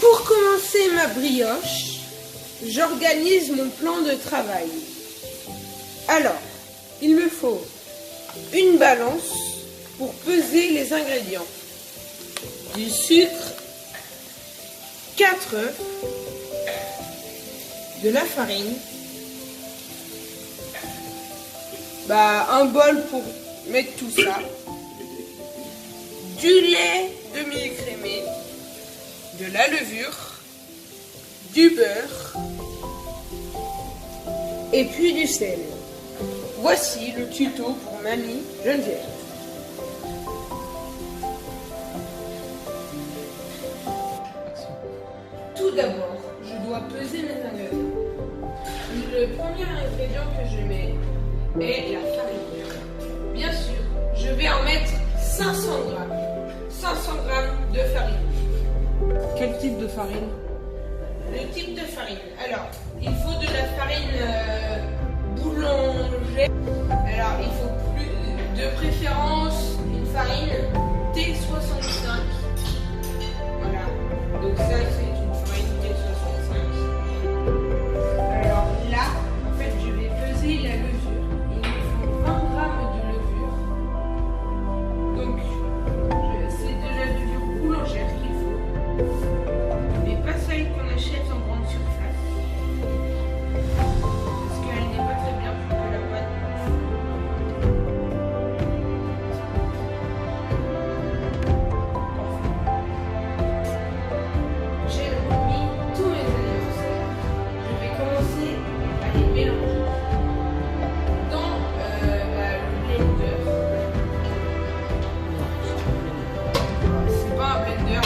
Pour commencer ma brioche, j'organise mon plan de travail. Alors, il me faut une balance pour peser les ingrédients, du sucre, 4 œufs, de la farine, un bol pour mettre tout ça, du lait demi-écrémé, de la levure, du beurre et puis du sel. Voici le tuto pour mamie Geneviève. Tout d'abord, je dois peser mes ingrédients. Le premier ingrédient que je mets est la farine. Bien sûr, je vais en mettre 500 grammes. 500 grammes de farine. Quel type de farine? Le type de farine. Alors, il faut de la farine boulangère. Alors, il faut plus de préférence une farine T65. Voilà. Donc ça, c'est une farine T65. Alors là, en fait, je vais peser la levure. Il me faut 20 grammes de levure. Donc, c'est de la levure boulangère qu'il faut. Mais pas celle qu'on achète en grande surface. Parce qu'elle n'est pas très bien pour la pâte. J'ai mis tous mes anniversaires. Je vais commencer à les mélanger dans le blender. C'est pas un blender.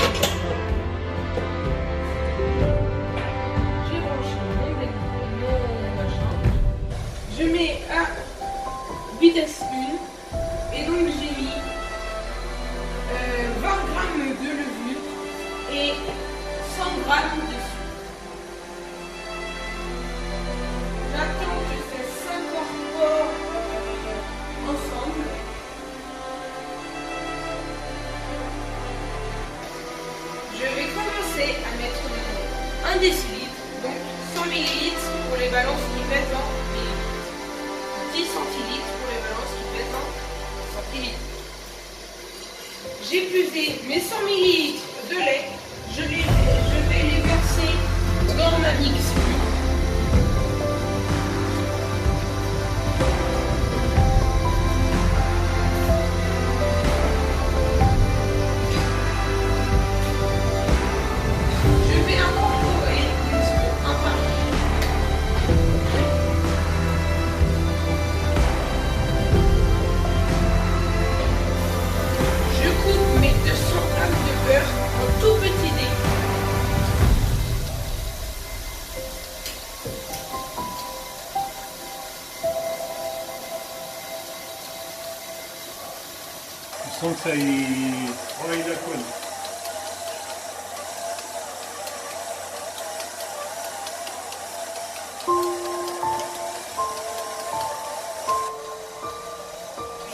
J'ai branché mon machin. Je mets à vitesse 1 et donc j'ai mis 20 grammes de levure et 100 grammes de sucre. J'attends que ça s'incorpore ensemble. Je vais commencer à mettre dedans 1 décilitre, donc 100 ml pour les balances qui pèsent en millilitres, 10 centilitres pour les balances qui pèsent en centilitres. J'ai pesé mes 100 ml de lait, je vais les verser dans ma mixture. Je vais incorporer les œufs un par un. Je coupe mes 200 grammes de beurre en tout petits dés. Je sens que ça y travaille la colle.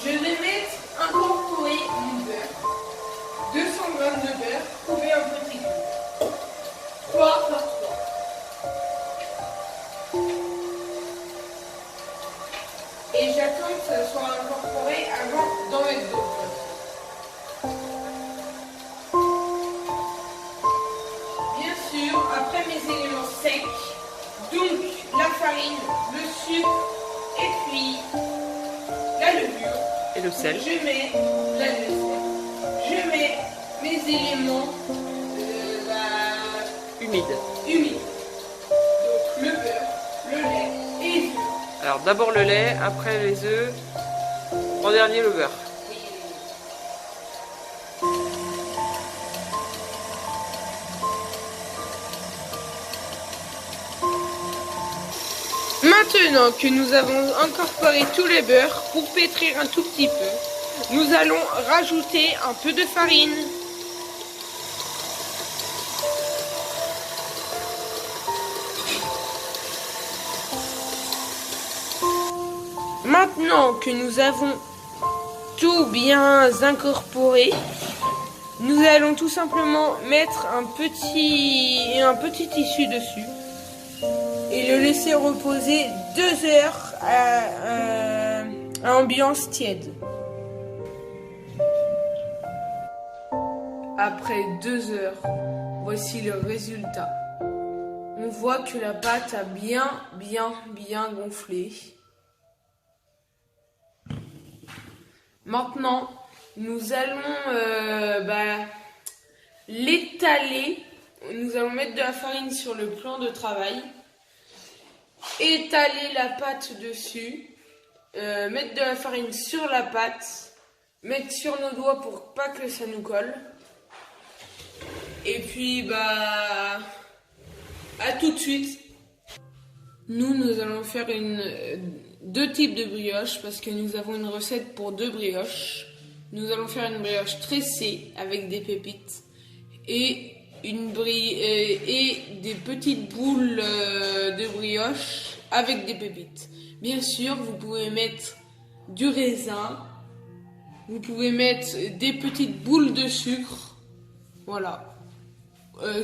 Je vais incorporer mon beurre. 200 grammes de beurre coupé en petits cubes. 3 par 3. Et j'attends que ça soit incorporé avant d'en mettre d'autres. Bien sûr, après mes éléments secs, donc la farine, le sucre et puis la levure. Et le sel. Je mets la levure. Je mets mes éléments Humide. humides. Donc le beurre, le lait et les œufs. Alors d'abord le lait, après les œufs, en dernier le beurre. Maintenant que nous avons incorporé tous les beurres, pour pétrir un tout petit peu, nous allons rajouter un peu de farine. Maintenant que nous avons tout bien incorporé, nous allons tout simplement mettre un petit tissu dessus et le laisser reposer 2 heures à ambiance tiède. Après 2 heures, voici le résultat. On voit que la pâte a bien gonflé. Maintenant, nous allons l'étaler. Nous allons mettre de la farine sur le plan de travail. Étaler la pâte dessus. Mettre de la farine sur la pâte. Mettre sur nos doigts pour pas que ça nous colle. Et puis, à tout de suite. Nous allons faire 2 types de brioches parce que nous avons une recette pour 2 brioches. Nous allons faire une brioche tressée avec des pépites et des petites boules de brioche avec des pépites. Bien sûr, vous pouvez mettre du raisin, vous pouvez mettre des petites boules de sucre, voilà,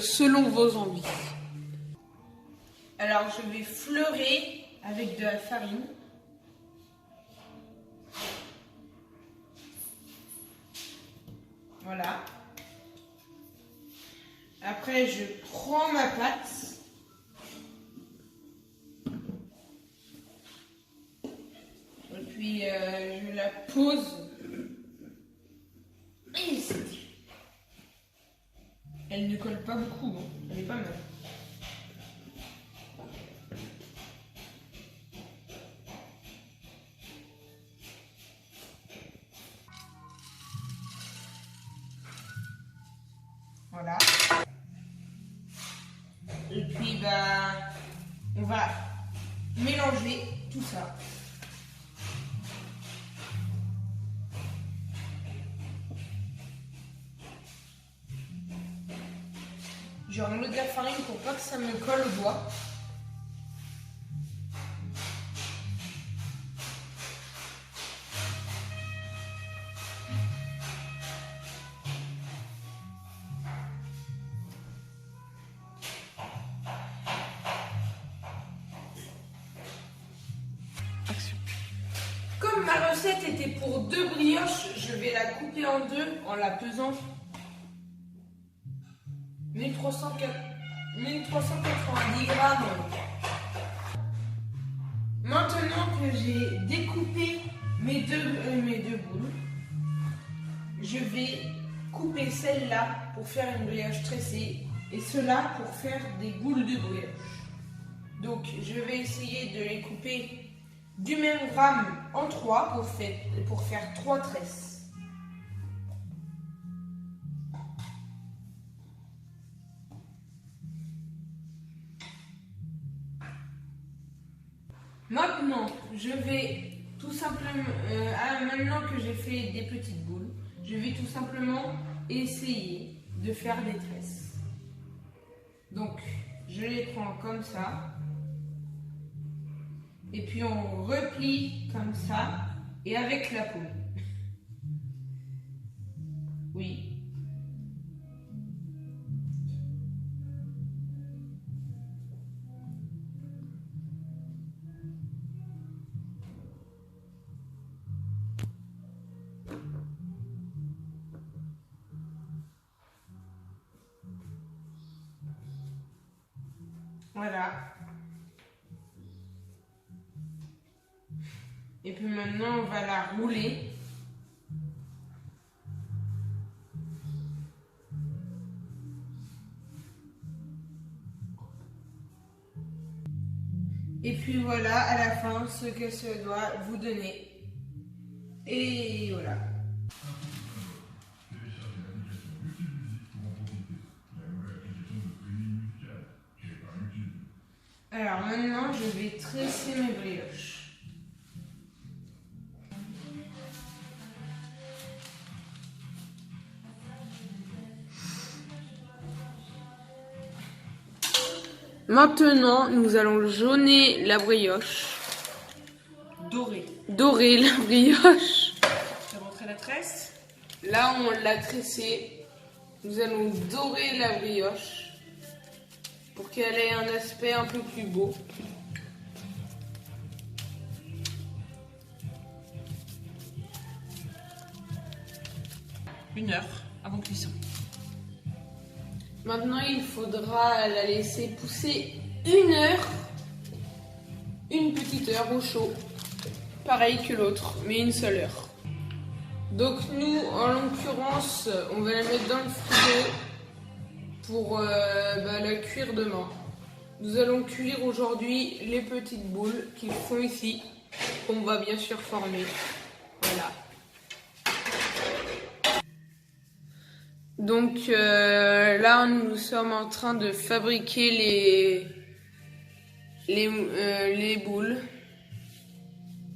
selon vos envies. Alors je vais fleurer avec de la farine. Voilà. Après je prends ma pâte. Et puis je la pose ici. Elle ne colle pas beaucoup, hein. Elle est pas mal. Voilà. Et puis on va mélanger tout ça. Je remets de la farine pour pas que ça me colle au doigt. Comme ma recette était pour 2 brioches, je vais la couper en 2 en la pesant 1390 grammes. Maintenant que j'ai découpé mes deux boules, je vais couper celle-là pour faire une brioche tressée et cela pour faire des boules de brioche. Donc je vais essayer de les couper du même gramme en 3 pour faire 3 tresses. Maintenant, je vais tout simplement, maintenant que j'ai fait des petites boules, je vais tout simplement essayer de faire des tresses. Donc, je les prends comme ça. Et puis on replie comme ça et avec la paume. Oui. Voilà. Et puis maintenant, on va la rouler. Et puis voilà, à la fin, ce que ça doit vous donner. Et voilà. Alors maintenant, je vais tresser mes brioches. Maintenant, nous allons jauner la brioche. Dorer la brioche. Tu as montré la tresse? Là, on l'a tressée. nous allons dorer la brioche pour qu'elle ait un aspect un peu plus beau. Une heure avant cuisson. Maintenant, il faudra la laisser pousser 1 heure, une petite heure au chaud, pareil que l'autre, mais une seule heure. Donc nous, en l'occurrence, on va la mettre dans le frigo pour la cuire demain. Nous allons cuire aujourd'hui les petites boules qu'ils font ici, qu'on va bien sûr former. Voilà. Donc là, nous sommes en train de fabriquer les boules.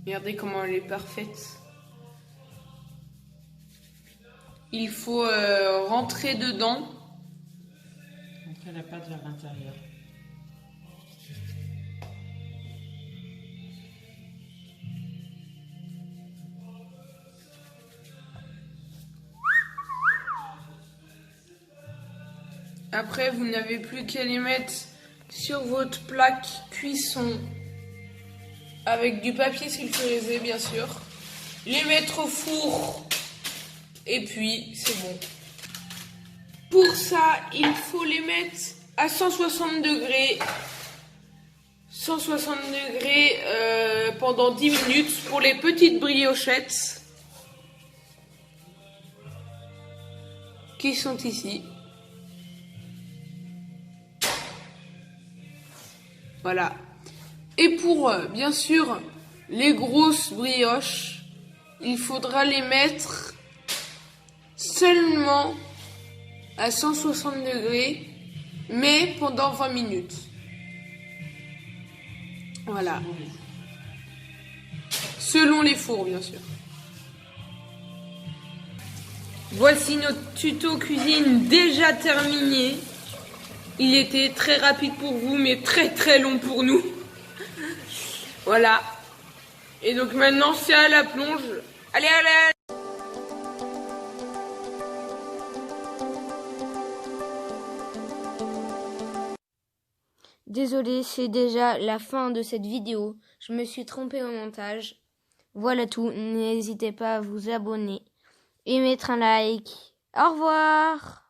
Regardez comment elle est parfaite. Il faut rentrer dedans. Rentrer la pâte vers l'intérieur. Après, vous n'avez plus qu'à les mettre sur votre plaque cuisson avec du papier sulfurisé, bien sûr. Les mettre au four et puis c'est bon. Pour ça, il faut les mettre à 160 degrés. 160 degrés pendant 10 minutes pour les petites briochettes qui sont ici. Voilà. Et pour, bien sûr, les grosses brioches, il faudra les mettre seulement à 160 degrés, mais pendant 20 minutes. Voilà. Selon les fours, bien sûr. Voici notre tuto cuisine déjà terminé. Il était très rapide pour vous, mais très long pour nous. Voilà. Et donc maintenant, c'est à la plonge. Allez, allez! Désolé, c'est déjà la fin de cette vidéo. Je me suis trompée au montage. Voilà tout. N'hésitez pas à vous abonner et mettre un like. Au revoir!